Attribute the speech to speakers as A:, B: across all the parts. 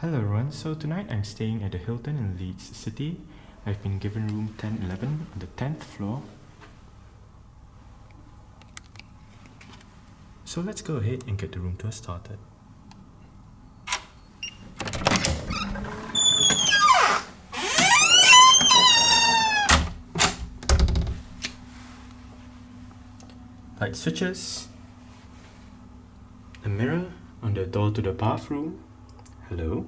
A: Hello everyone, so tonight I'm staying at the Hilton in Leeds City. I've been given room 1011 on the 10th floor. So let's go ahead and get the room tour started. Light switches, a mirror on the door to the bathroom. Hello.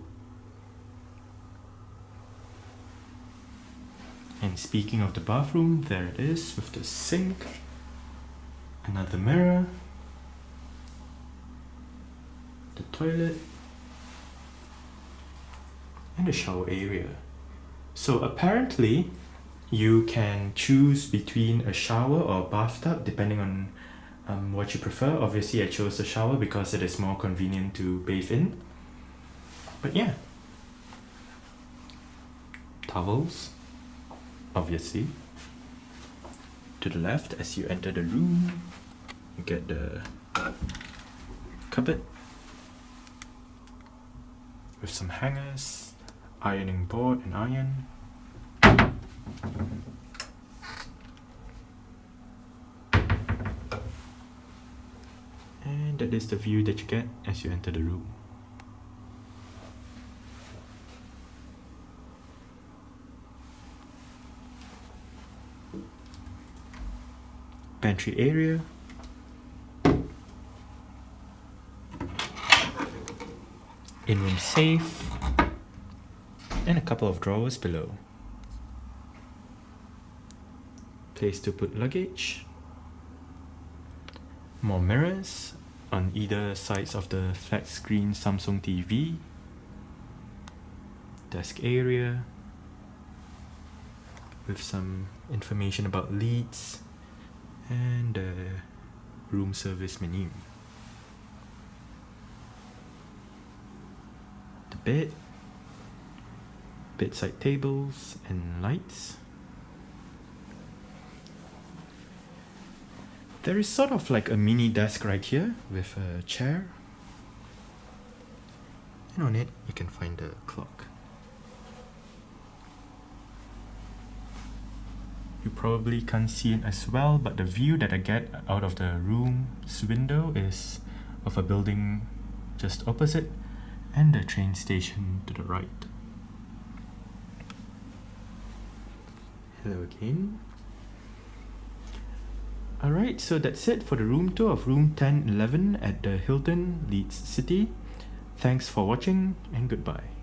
A: And speaking of the bathroom, there it is with the sink, another mirror, the toilet, and the shower area. So apparently you can choose between a shower or a bathtub depending on what you prefer. Obviously I chose the shower because it is more convenient to bathe in. But yeah, towels, obviously. To the left as you enter the room, you get the cupboard with some hangers, ironing board and iron. And that is the view that you get as you enter the room. Pantry area, in-room safe, and a couple of drawers below. Place to put luggage, more mirrors on either sides of the flat screen Samsung TV, desk area with some information about Leeds, and the room service menu. The bed, bedside tables and lights. There is sort of like a mini desk right here with a chair, and on it you can find the clock. You probably can't see it as well, but the view that I get out of the room's window is of a building just opposite and the train station to the right. Hello again. Alright, so that's it for the room tour of room 1011 at the Hilton Leeds City. Thanks for watching and goodbye.